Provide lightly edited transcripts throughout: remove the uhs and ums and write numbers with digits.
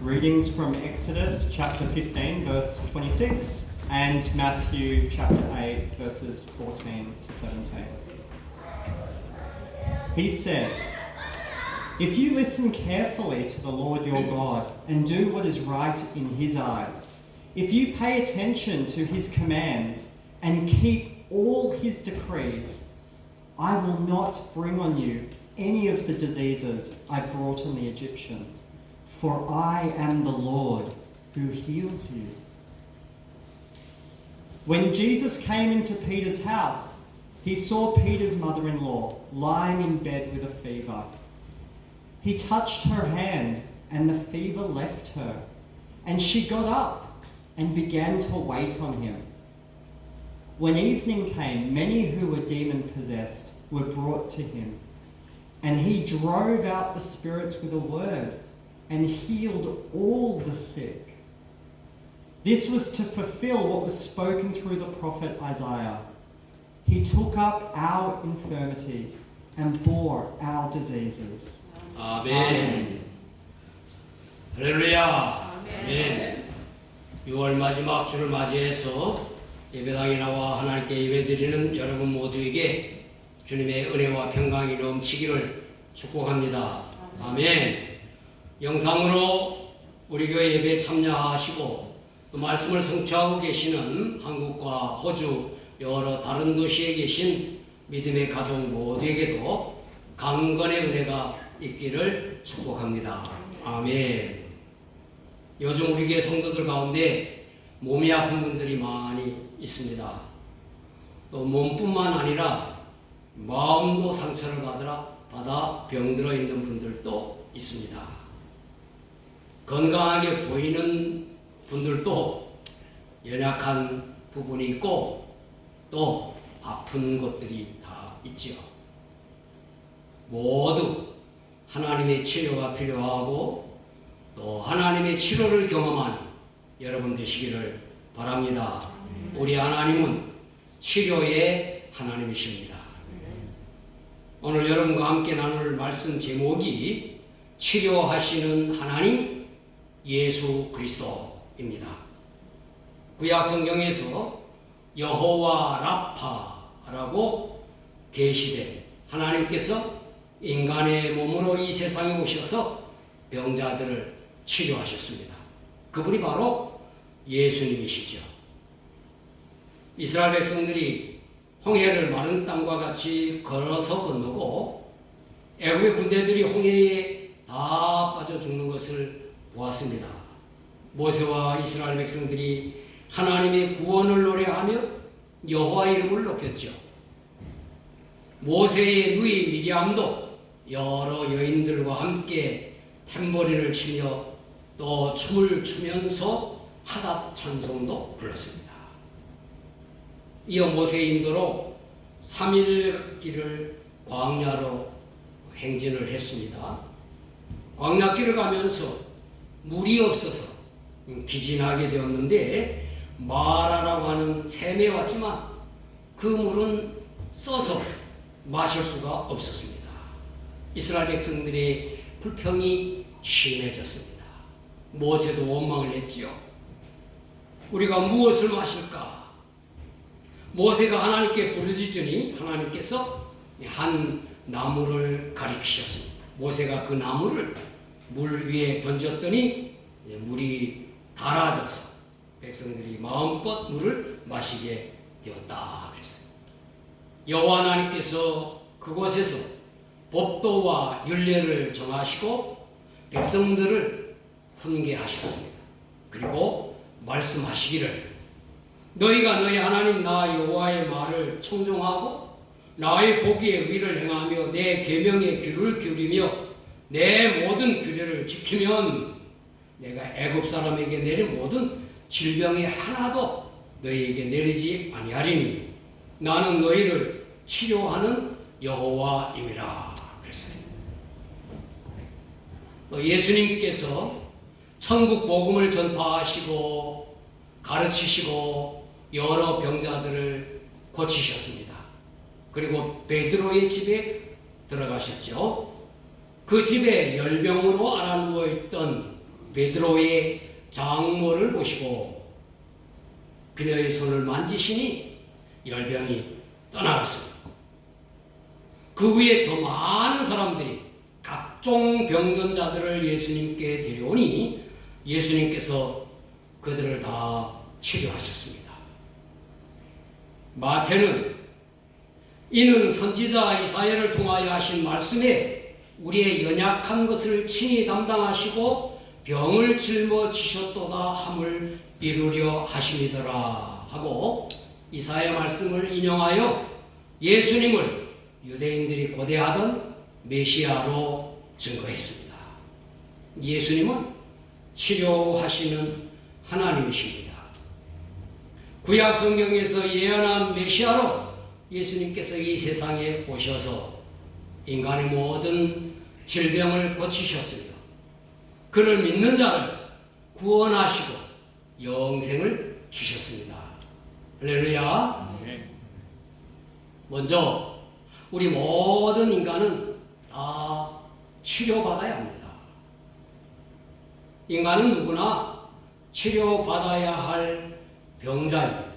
Readings from Exodus chapter 15 verse 26 and Matthew chapter 8 verses 14 to 17. He said, "If you listen carefully to the Lord your God and do what is right in his eyes, if you pay attention to his commands and keep all his decrees, I will not bring on you any of the diseases I brought on the Egyptians, for I am the Lord who heals you." When Jesus came into Peter's house, he saw Peter's mother-in-law lying in bed with a fever. He touched her hand, and the fever left her, and she got up and began to wait on him. When evening came, many who were demon-possessed were brought to him, and he drove out the spirits with a word and healed all the sick. This was to fulfill what was spoken through the prophet Isaiah. He took up our infirmities and bore our diseases. 아멘. 할렐루야. 아멘. 6월 마지막 주를 맞이해서 예배당에 나와 하나님께 예배드리는 여러분 모두에게 주님의 은혜와 평강이 넘치기를 축복합니다. 아멘. 영상으로 우리 교회 예배에 참여하시고 또 말씀을 성취하고 계시는 한국과 호주 여러 다른 도시에 계신 믿음의 가족 모두에게도 강건의 은혜가 있기를 축복합니다. 아멘. 요즘 우리 교회 성도들 가운데 몸이 아픈 분들이 많이 있습니다. 또 몸뿐만 아니라 마음도 상처를 받아 병들어 있는 분들도 있습니다. 건강하게 보이는 분들도 연약한 부분이 있고 또 아픈 것들이 다 있지요. 모두 하나님의 치료가 필요하고 또 하나님의 치료를 경험한 여러분 되시기를 바랍니다. 우리 하나님은 치료의 하나님이십니다. 오늘 여러분과 함께 나눌 말씀 제목이 치료하시는 하나님 예수 그리스도입니다. 구약 성경에서 여호와 라파라고 계시된 하나님께서 인간의 몸으로 이 세상에 오셔서 병자들을 치료하셨습니다. 그분이 바로 예수님이시죠. 이스라엘 백성들이 홍해를 마른 땅과 같이 걸어서 건너고 애국의 군대들이 홍해에 다 빠져 죽는 것을 보았습니다. 모세와 이스라엘 백성들이 하나님의 구원을 노래하며 여호와 이름을 높였죠. 모세의 누이 미리암도 여러 여인들과 함께 탬버린을 치며 또 춤을 추면서 화답 찬송도 불렀습니다. 이어 모세의 인도로 3일 길을 광야로 행진을 했습니다. 광야길을 가면서 물이 없어서 기진하게 되었는데 마라라고 하는 샘에 왔지만 그 물은 써서 마실 수가 없었습니다. 이스라엘 백성들의 불평이 심해졌습니다. 모세도 원망을 했지요. 우리가 무엇을 마실까? 모세가 하나님께 부르짖으니 하나님께서 한 나무를 가리키셨습니다. 모세가 그 나무를 물 위에 던졌더니 물이 달아져서 백성들이 마음껏 물을 마시게 되었다 그랬어요. 여호와 하나님께서 그곳에서 법도와 율례를 정하시고 백성들을 훈계하셨습니다. 그리고 말씀하시기를 너희가 너희 하나님 나 여호와의 말을 청종하고 나의 보기에 의를 행하며 내 계명에 귀를 기울이며 내 모든 규례를 지키면 내가 애굽 사람에게 내린 모든 질병이 하나도 너희에게 내리지 아니하리니 나는 너희를 치료하는 여호와임이라 그랬어요. 또 예수님께서 천국 복음을 전파하시고 가르치시고 여러 병자들을 고치셨습니다. 그리고 베드로의 집에 들어가셨죠. 그 집에 열병으로 앓아 누워 있던 베드로의 장모를 보시고 그녀의 손을 만지시니 열병이 떠나갔습니다. 그 후에 더 많은 사람들이 각종 병든 자들을 예수님께 데려오니 예수님께서 그들을 다 치료하셨습니다. 마태는 이는 선지자 이사야를 통하여 하신 말씀에 우리의 연약한 것을 친히 담당하시고 병을 짊어지셨도다 함을 이루려 하심이더라 하고 이사야 말씀을 인용하여 예수님을 유대인들이 고대하던 메시아로 증거했습니다. 예수님은 치료하시는 하나님이십니다. 구약 성경에서 예언한 메시아로 예수님께서 이 세상에 오셔서 인간의 모든 질병을 고치셨으며 그를 믿는 자를 구원하시고 영생을 주셨습니다. 할렐루야. 먼저 우리 모든 인간은 다 치료받아야 합니다. 인간은 누구나 치료받아야 할 병자입니다.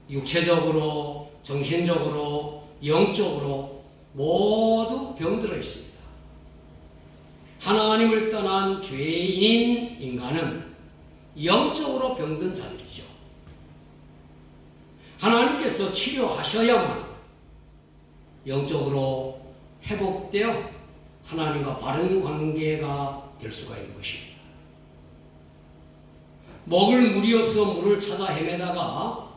육체적으로, 정신적으로, 영적으로 모두 병들어 있습니다. 하나님을 떠난 죄인인 인간은 영적으로 병든 자들이죠. 하나님께서 치료하셔야만 영적으로 회복되어 하나님과 바른 관계가 될 수가 있는 것입니다. 먹을 물이 없어 물을 찾아 헤매다가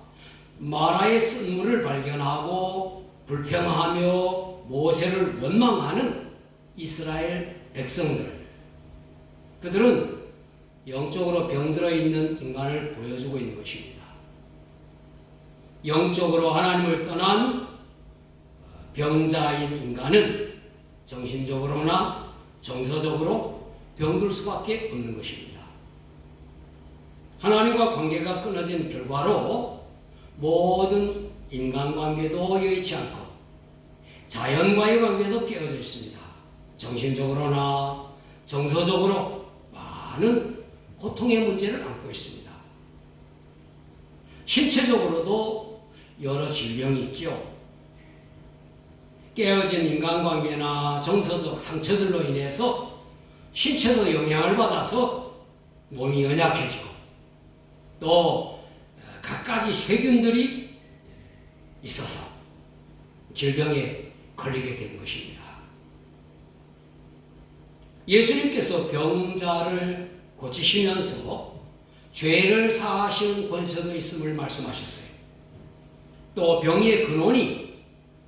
마라의 쓴물을 발견하고 불평하며 모세를 원망하는 이스라엘 백성들, 그들은 영적으로 병들어 있는 인간을 보여주고 있는 것입니다. 영적으로 하나님을 떠난 병자인 인간은 정신적으로나 정서적으로 병들 수밖에 없는 것입니다. 하나님과 관계가 끊어진 결과로 모든 인간관계도 여의치 않고 자연과의 관계도 깨어져 있습니다. 정신적으로나 정서적으로 많은 고통의 문제를 안고 있습니다. 신체적으로도 여러 질병이 있죠. 깨어진 인간관계나 정서적 상처들로 인해서 신체도 영향을 받아서 몸이 연약해지고 또 갖가지 세균들이 있어서 질병에 걸리게 된 것입니다. 예수님께서 병자를 고치시면서 죄를 사하시는 권세도 있음을 말씀하셨어요. 또 병의 근원이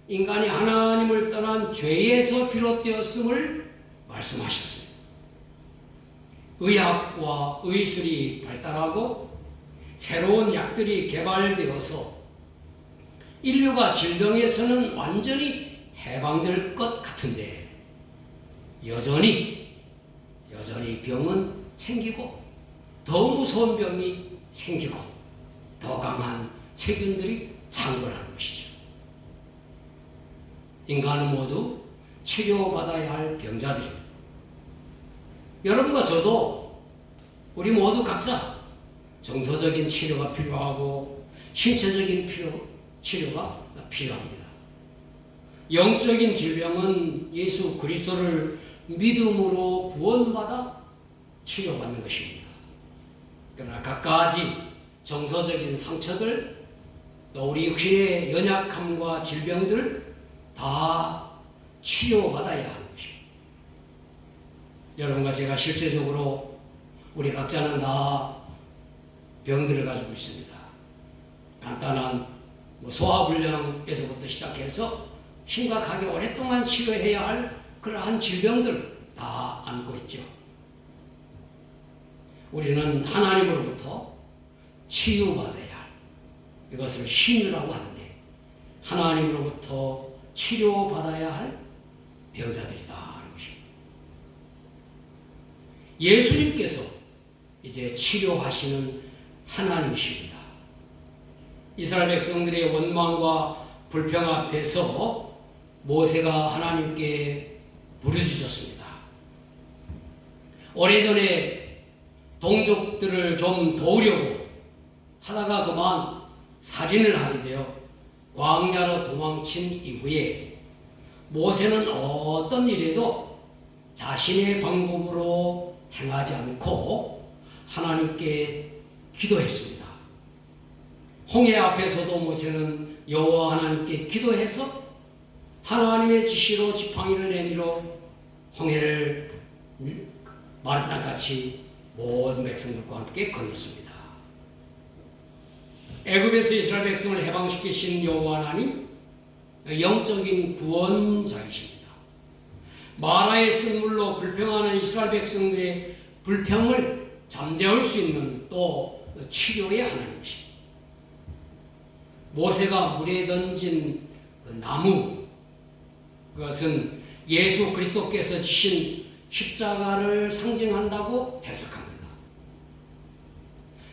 인간이 하나님을 떠난 죄에서 비롯되었음을 말씀하셨습니다. 의학과 의술이 발달하고 새로운 약들이 개발되어서 인류가 질병에서는 완전히 해방될 것 같은데 여전히 병은 생기고 더 무서운 병이 생기고 더 강한 세균들이 창궐하는 것이죠. 인간은 모두 치료받아야 할 병자들입니다. 여러분과 저도 우리 모두 각자 정서적인 치료가 필요하고 신체적인 치료가 필요합니다. 영적인 질병은 예수 그리스도를 믿음으로 구원받아 치료받는 것입니다. 그러나 각가지 정서적인 상처들, 또 우리 육신의 연약함과 질병들 다 치료받아야 하는 것입니다. 여러분과 제가 실제적으로 우리 각자는 다 병들을 가지고 있습니다. 간단한 소화불량에서부터 시작해서 심각하게 오랫동안 치료해야 할 그러한 질병들 다 안고 있죠. 우리는 하나님으로부터 치유받아야 할, 이것을 신유라고 하는데 하나님으로부터 치료받아야 할 병자들이다 하는 것입니다. 예수님께서 이제 치료하시는 하나님이십니다. 이스라엘 백성들의 원망과 불평 앞에서 모세가 하나님께 부르짖었습니다. 오래전에 동족들을 좀 도우려고 하다가 그만 살인을 하게 되어 광야로 도망친 이후에 모세는 어떤 일에도 자신의 방법으로 행하지 않고 하나님께 기도했습니다. 홍해 앞에서도 모세는 여호와 하나님께 기도해서 하나님의 지시로 지팡이를 내밀어 홍해를 마른 땅같이 모든 백성들과 함께 건넜습니다. 애굽에서 이스라엘 백성을 해방시키신 여호와 하나님, 영적인 구원자이십니다. 마라의 쓴물로 불평하는 이스라엘 백성들의 불평을 잠재울 수 있는 또 치료의 하나님이십니다. 모세가 물에 던진 그 나무, 그것은 예수 그리스도께서 지신 십자가를 상징한다고 해석합니다.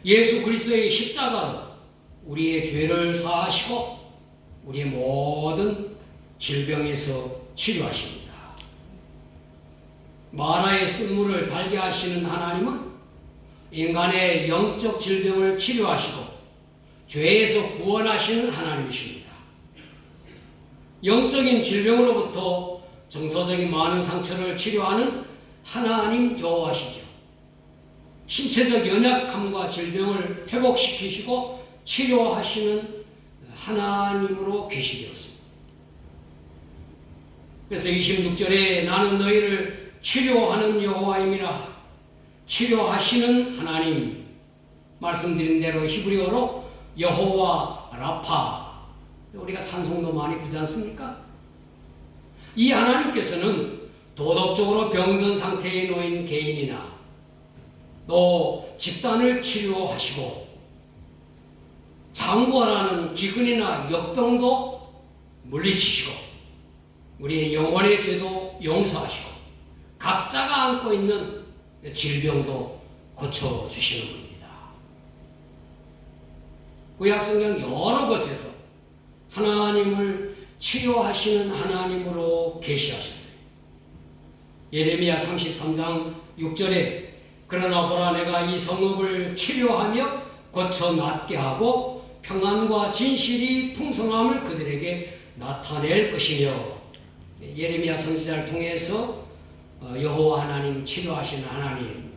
예수 그리스도의 십자가로 우리의 죄를 사하시고 우리의 모든 질병에서 치료하십니다. 마라의 쓴물을 달게 하시는 하나님은 인간의 영적 질병을 치료하시고 죄에서 구원하시는 하나님이십니다. 영적인 질병으로부터 정서적인 많은 상처를 치료하는 하나님 여호와시죠. 신체적 연약함과 질병을 회복시키시고 치료하시는 하나님으로 계시되었습니다. 그래서 26절에 나는 너희를 치료하는 여호와임이라, 치료하시는 하나님, 말씀드린 대로 히브리어로 여호와 라파, 우리가 찬송도 많이 부르지 않습니까? 이 하나님께서는 도덕적으로 병든 상태에 놓인 개인이나 또 집단을 치료하시고 장구하라는 기근이나 역병도 물리치시고 우리의 영혼의 죄도 용서하시고 각자가 안고 있는 질병도 고쳐주시는 분입니다. 구약성경 여러 곳에서 하나님을 치료하시는 하나님으로 계시하셨어요. 예레미야 33장 6절에 그러나 보라 내가 이 성읍을 치료하며 고쳐 낫게 하고 평안과 진실이 풍성함을 그들에게 나타낼 것이며, 예레미야 선지자를 통해서 여호와 하나님, 치료하시는 하나님,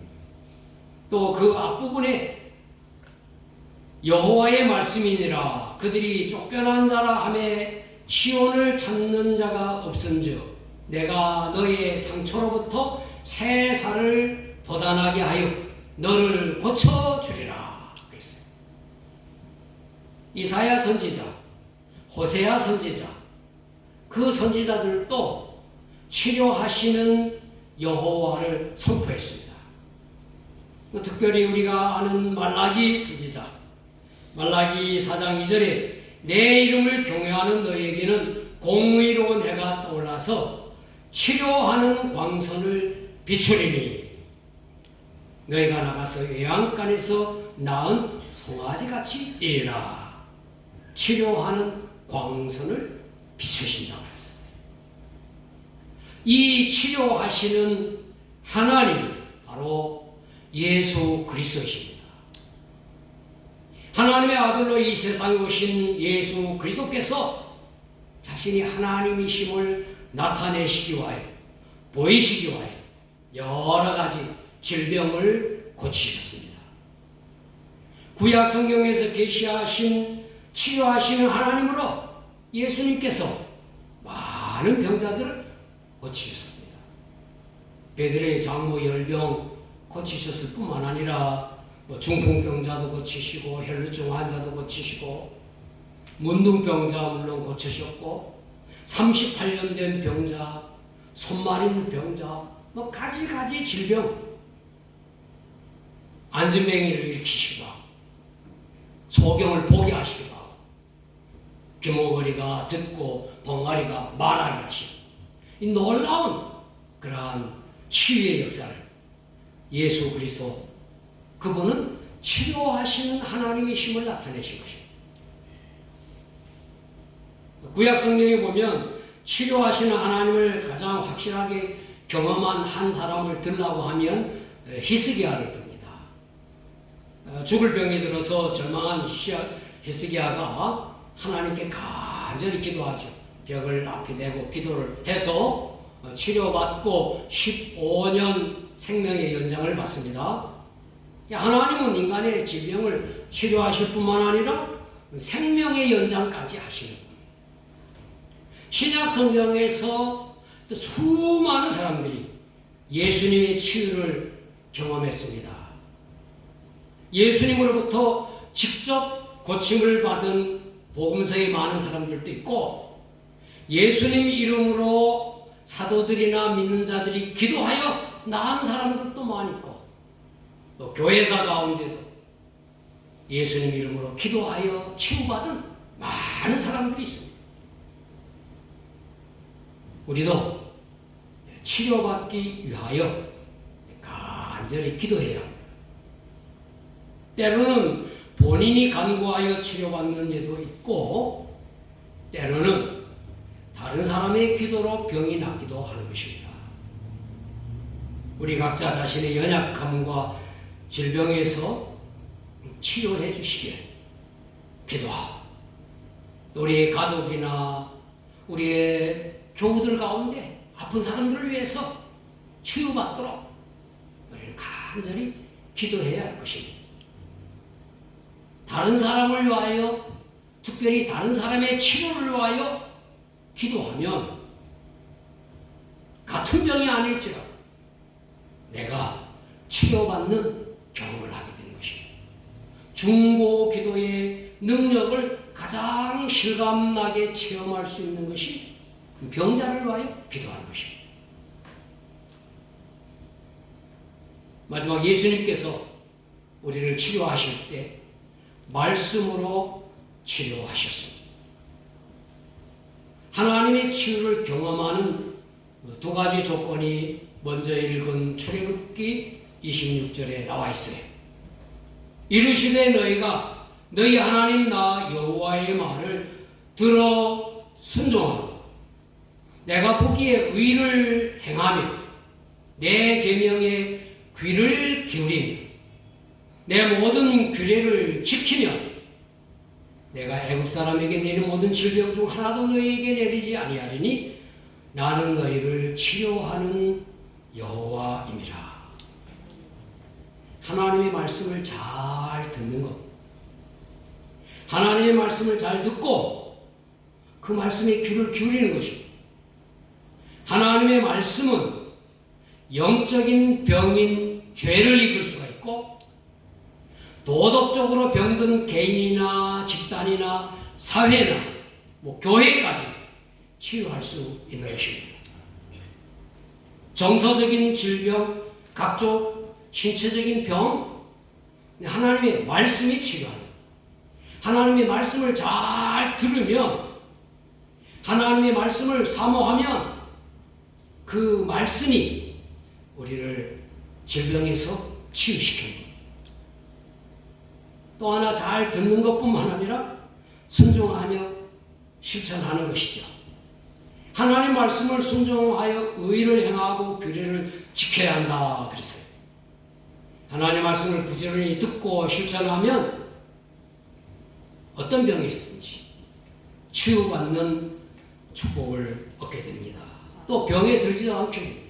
또 그 앞부분에 여호와의 말씀이니라 그들이 쫓겨난 자라 하매 시온을 찾는 자가 없은즉 내가 너의 상처로부터 새 살을 돋아나게 하여 너를 고쳐주리라 그랬어요. 이사야 선지자, 호세아 선지자, 그 선지자들도 치료하시는 여호와를 선포했습니다. 특별히 우리가 아는 말라기 선지자, 말라기 4장 2절에 내 이름을 경외하는 너에게는 공의로운 해가 떠올라서 치료하는 광선을 비추리니 너희가 나가서 외양간에서 낳은 송아지같이 뛰리라. 치료하는 광선을 비추신다고 했었어요. 이 치료하시는 하나님이 바로 예수 그리스도이십니다. 하나님의 아들로 이 세상에 오신 예수 그리스도께서 자신이 하나님이심을 나타내시기 위하여, 보이시기 위하여 여러 가지 질병을 고치셨습니다. 구약 성경에서 계시하신 치료하시는 하나님으로 예수님께서 많은 병자들을 고치셨습니다. 베드로의 장모 열병 고치셨을 뿐만 아니라 중풍병자도 고치시고 혈루증 환자도 고치시고 문둥병자 물론 고치셨고 38년 된 병자, 손마린 병자, 가지가지 질병, 안진뱅이를 일으키시기도 하고 소경을 보게 하시기도 하고 귀머거리가 듣고 벙어리가 말하게 하시고 이 놀라운 그러한 치유의 역사를 예수 그리스도, 그분은 치료하시는 하나님이심을 나타내신 것입니다. 구약 성경에 보면 치료하시는 하나님을 가장 확실하게 경험한 한 사람을 들라고 하면 히스기야를 듭니다. 죽을 병이 들어서 절망한 히스기야가 하나님께 간절히 기도하죠. 벽을 앞에 대고 기도를 해서 치료받고 15년 생명의 연장을 받습니다. 하나님은 인간의 질병을 치료하실 뿐만 아니라 생명의 연장까지 하시는 분. 신약 성경에서 또 수많은 사람들이 예수님의 치유를 경험했습니다. 예수님으로부터 직접 고침을 받은 복음서에 많은 사람들도 있고, 예수님 이름으로 사도들이나 믿는 자들이 기도하여 나은 사람들도 많이 있고, 또 교회사 가운데도 예수님 이름으로 기도하여 치유받은 많은 사람들이 있습니다. 우리도 치료받기 위하여 간절히 기도해야 합니다. 때로는 본인이 간구하여 치료받는 예도 있고, 때로는 다른 사람의 기도로 병이 낫기도 하는 것입니다. 우리 각자 자신의 연약함과 질병에서 치료해 주시길 기도하고, 우리의 가족이나 우리의 교우들 가운데 아픈 사람들을 위해서 치유받도록 우리는 간절히 기도해야 할 것입니다. 다른 사람을 위하여, 특별히 다른 사람의 치료를 위하여 기도하면 같은 병이 아닐지라도 내가 치료받는 경험을 하게 되는 것입니다. 중보 기도의 능력을 가장 실감나게 체험할 수 있는 것이 병자를 위하여 기도하는 것입니다. 마지막 예수님께서 우리를 치료하실 때 말씀으로 치료하셨습니다. 하나님의 치유를 경험하는 두 가지 조건이 먼저 읽은 출애굽기 26절에 나와 있어요. 이르시되 너희가 너희 하나님 나 여호와의 말을 들어 순종하고 내가 보기에 의를 행하며 내 계명에 귀를 기울이며 내 모든 규례를 지키면 내가 애굽 사람에게 내린 모든 질병 중 하나도 너희에게 내리지 아니하리니 나는 너희를 치료하는 여호와임이라. 하나님의 말씀을 잘 듣는 것, 하나님의 말씀을 잘 듣고 그 말씀에 귀를 기울이는 것입니다. 하나님의 말씀은 영적인 병인 죄를 이길 수가 있고, 도덕적으로 병든 개인이나 집단이나 사회나 교회까지 치유할 수 있는 것입니다. 정서적인 질병, 각종 신체적인 병, 하나님의 말씀이 치료합니다. 하나님의 말씀을 잘 들으면, 하나님의 말씀을 사모하면 그 말씀이 우리를 질병에서 치유시킵니다. 또 하나 잘 듣는 것뿐만 아니라 순종하며 실천하는 것이죠. 하나님 말씀을 순종하여 의를 행하고 규례를 지켜야 한다 그랬어요. 하나님 말씀을 부지런히 듣고 실천하면 어떤 병이 있든지 치유받는 축복을 얻게 됩니다. 또 병에 들지도 않게 됩니다.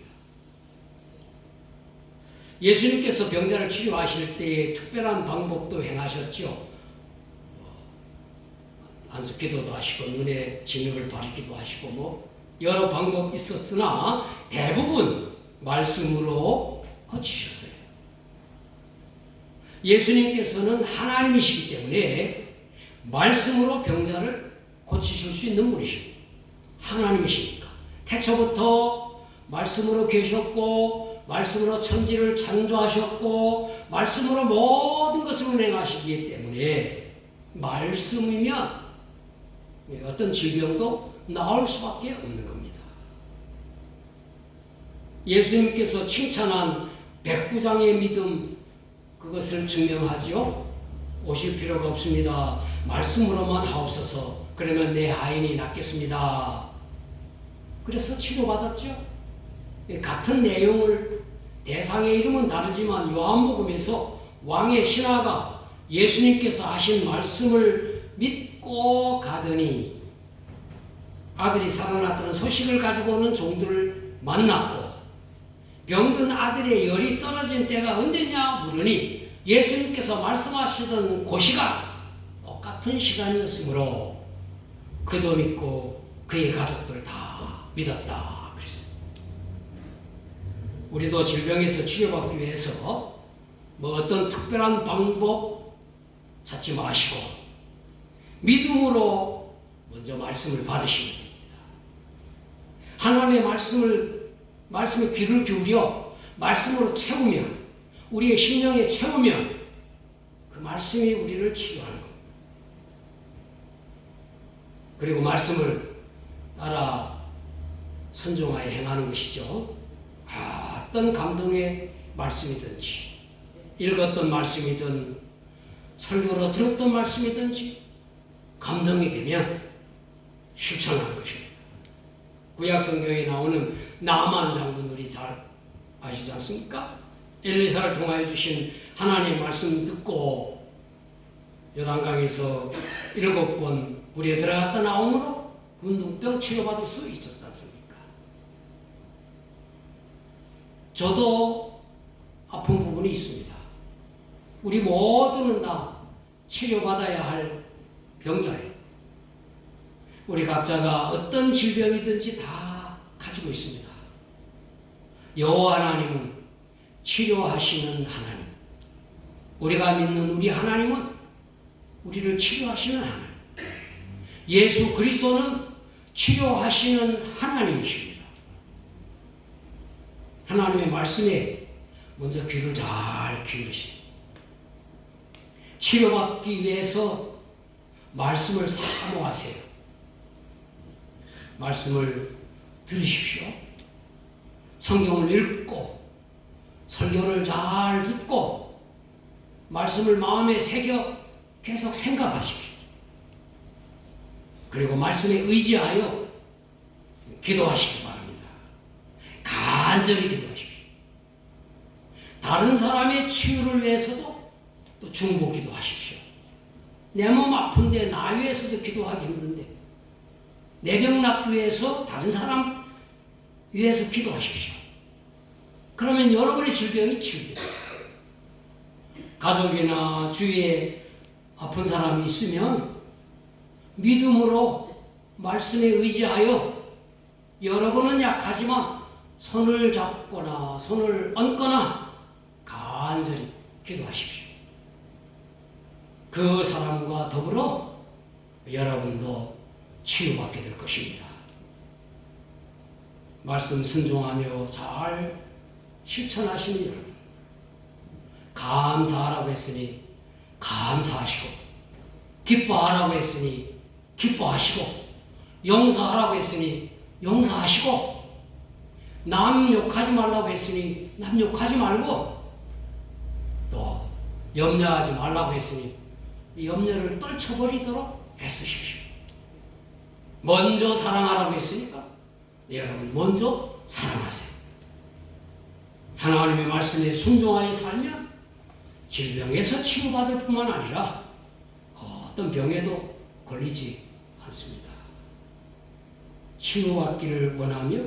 예수님께서 병자를 치료하실 때에 특별한 방법도 행하셨죠. 안수기도도 하시고 눈에 진흙을 바르기도 하시고 여러 방법이 있었으나 대부분 말씀으로 고치셨어요. 예수님께서는 하나님이시기 때문에 말씀으로 병자를 고치실 수 있는 분이십니다. 하나님이시니까. 태초부터 말씀으로 계셨고 말씀으로 천지를 창조하셨고 말씀으로 모든 것을 운행하시기 때문에 말씀이면 어떤 질병도 나올 수밖에 없는 겁니다. 예수님께서 칭찬한 백부장의 믿음, 그것을 증명하죠. 오실 필요가 없습니다. 말씀으로만 하옵소서. 그러면 내 하인이 낫겠습니다. 그래서 치료받았죠. 같은 내용을 대상의 이름은 다르지만 요한복음에서 왕의 신하가 예수님께서 하신 말씀을 믿고 가더니 아들이 살아났다는 소식을 가지고 오는 종들을 만났고 병든 아들의 열이 떨어진 때가 언제냐 물으니 예수님께서 말씀하시던 그 시간 똑같은 시간이었으므로 그도 믿고 그의 가족들 다 믿었다 그랬습니다. 우리도 질병에서 치료받기 위해서 뭐 어떤 특별한 방법 찾지 마시고 믿음으로 먼저 말씀을 받으시면 됩니다. 하나님의 말씀에 귀를 기울여 말씀으로 채우면 우리의 심령에 채우면 그 말씀이 우리를 치유하는 겁니다. 그리고 말씀을 따라 순종하여 행하는 것이죠. 어떤 감동의 말씀이든지 읽었던 말씀이든 설교로 들었던 말씀이든지 감동이 되면 실천하는 것입니다. 구약 성경에 나오는 나만 장군 우리 잘 아시지 않습니까? 엘리사를 통하여 주신 하나님의 말씀 듣고 요단강에서 7번 물에 들어갔다 나오므로 문둥병 치료받을 수 있었지 않습니까? 저도 아픈 부분이 있습니다. 우리 모두는 다 치료받아야 할 병자예요. 우리 각자가 어떤 질병이든지 다 가지고 있습니다. 여호와 하나님은 치료하시는 하나님. 우리가 믿는 우리 하나님은 우리를 치료하시는 하나님. 예수 그리스도는 치료하시는 하나님이십니다. 하나님의 말씀에 먼저 귀를 잘 기울이십니다. 치료받기 위해서 말씀을 사모하세요. 말씀을 들으십시오. 성경을 읽고 설교를 잘 듣고 말씀을 마음에 새겨 계속 생각하십시오. 그리고 말씀에 의지하여 기도하시기 바랍니다. 간절히 기도하십시오. 다른 사람의 치유를 위해서도 또 중보 기도하십시오. 내 몸 아픈데 나 위해서도 기도하기 힘든데 내 병 낫기 위해서 다른 사람 위해서 기도하십시오. 그러면 여러분의 질병이 치유됩니다. 가족이나 주위에 아픈 사람이 있으면 믿음으로 말씀에 의지하여 여러분은 약하지만 손을 잡거나 손을 얹거나 간절히 기도하십시오. 그 사람과 더불어 여러분도 치유받게 될 것입니다. 말씀 순종하며 잘 실천하시는 여러분, 감사하라고 했으니 감사하시고, 기뻐하라고 했으니 기뻐하시고, 용서하라고 했으니 용서하시고, 남 욕하지 말라고 했으니 남 욕하지 말고, 또 염려하지 말라고 했으니 이 염려를 떨쳐버리도록 애쓰십시오. 먼저 사랑하라고 했으니까 여러분 먼저 사랑하세요. 하나님의 말씀에 순종하여 살면 질병에서 치유받을 뿐만 아니라 어떤 병에도 걸리지 않습니다. 치유받기를 원하며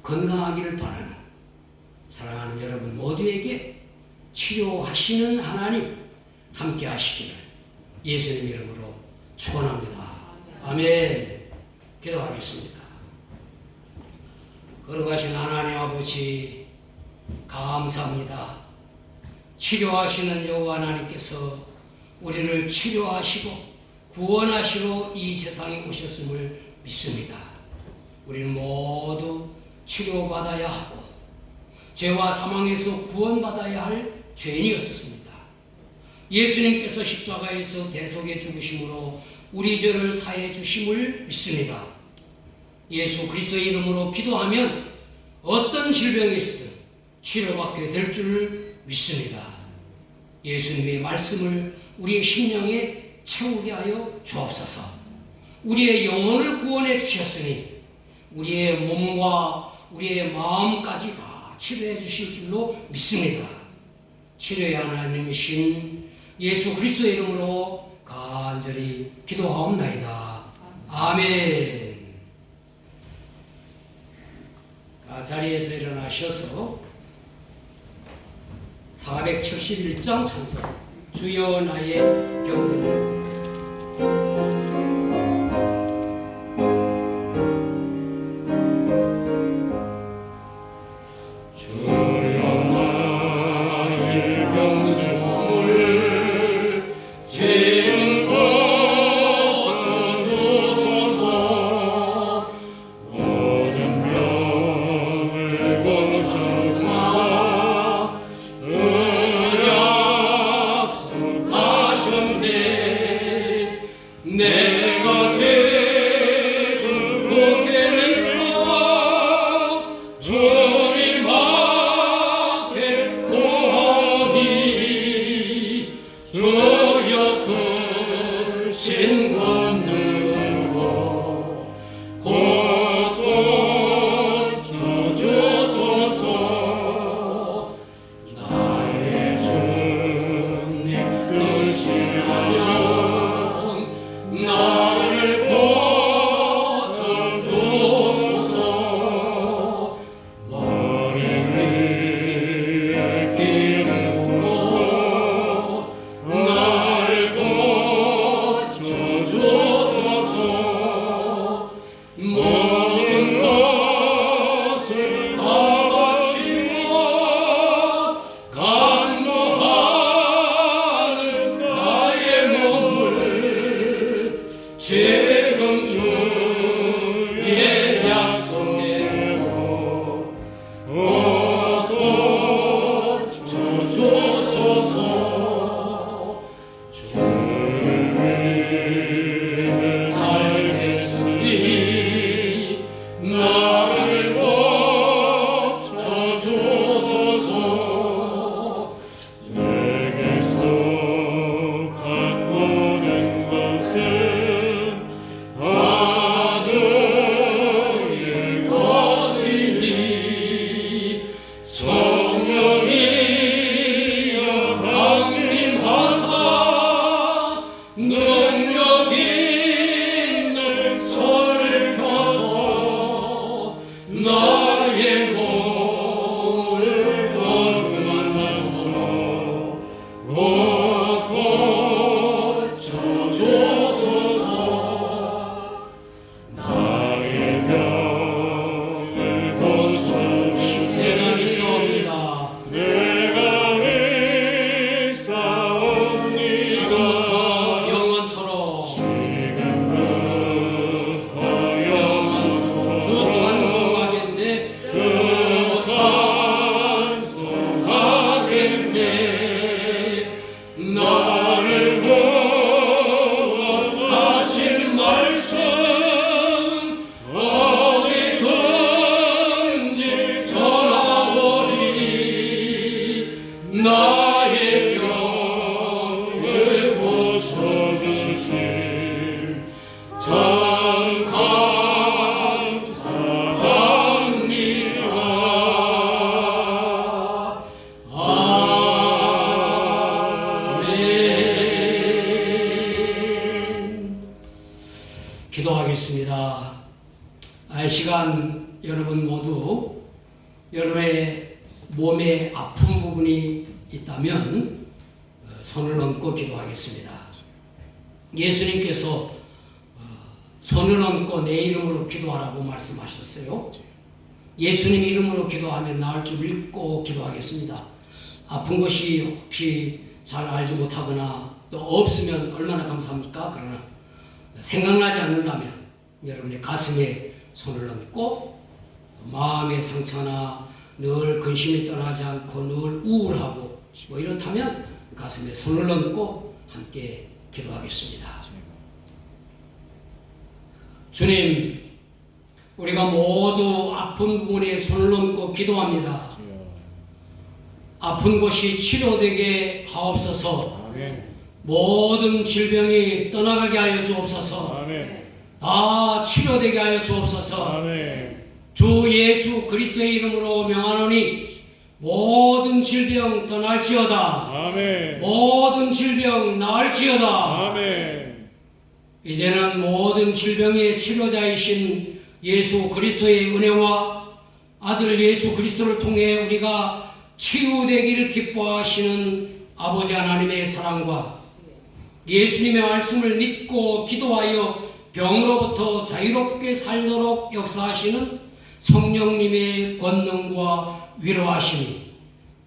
건강하기를 바라는 사랑하는 여러분 모두에게 치료하시는 하나님 함께 하시기를 예수님 이름으로 축원합니다. 아멘. 기도하겠습니다. 거룩하신 하나님 아버지 감사합니다. 치료하시는 여호와 하나님께서 우리를 치료하시고 구원하시러 이 세상에 오셨음을 믿습니다. 우리는 모두 치료받아야 하고 죄와 사망에서 구원받아야 할 죄인이었습니다. 예수님께서 십자가에서 대속의 죽으심으로 우리 죄를 사해 주심을 믿습니다. 예수 그리스도의 이름으로 기도하면 어떤 질병이 있든 치료받게 될 줄을 믿습니다. 예수님의 말씀을 우리의 심령에 채우게 하여 주옵소서. 우리의 영혼을 구원해 주셨으니 우리의 몸과 우리의 마음까지 다 치료해 주실 줄로 믿습니다. 치료의 하나님이신 예수 그리스도의 이름으로 간절히 기도하옵나이다. 아멘. 자리에서 일어나셔서 471장 찬송 주여 나의 병든 기도하겠습니다. 이 시간 여러분 모두 여러분의 몸에 아픈 부분이 있다면 손을 얹고 기도하겠습니다. 예수님께서 손을 얹고 내 이름으로 기도하라고 말씀하셨어요. 예수님 이름으로 기도하면 나을 줄 믿고 기도하겠습니다. 아픈 것이 혹시 잘 알지 못하거나 또 없으면 얼마나 감사합니까? 그러나 생각나지 않는다면 여러분의 가슴에 손을 얹고 마음의 상처나 늘 근심이 떠나지 않고 늘 우울하고 뭐 이렇다면 가슴에 손을 얹고 함께 기도하겠습니다. 주님, 우리가 모두 아픈 부분에 손을 얹고 기도합니다. 아픈 곳이 치료되게 하옵소서. 아멘. 모든 질병이 떠나가게 하여 주옵소서. 아멘. 다 치료되게 하여 주옵소서. 아멘. 주 예수 그리스도의 이름으로 명하노니 모든 질병 떠날지어다. 아멘. 모든 질병 나을지어다. 아멘. 이제는 모든 질병의 치료자이신 예수 그리스도의 은혜와 아들 예수 그리스도를 통해 우리가 치유되기를 기뻐하시는 아버지 하나님의 사랑과 예수님의 말씀을 믿고 기도하여 병으로부터 자유롭게 살도록 역사하시는 성령님의 권능과 위로하심이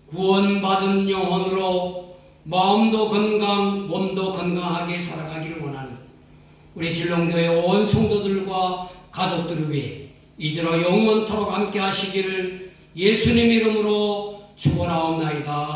구원받은 영혼으로 마음도 건강, 몸도 건강하게 살아가기를 원하는 우리 진롱교회 온 성도들과 가족들을 위해 이제로 영원토록 함께 하시기를 예수님 이름으로 축원하옵나이다.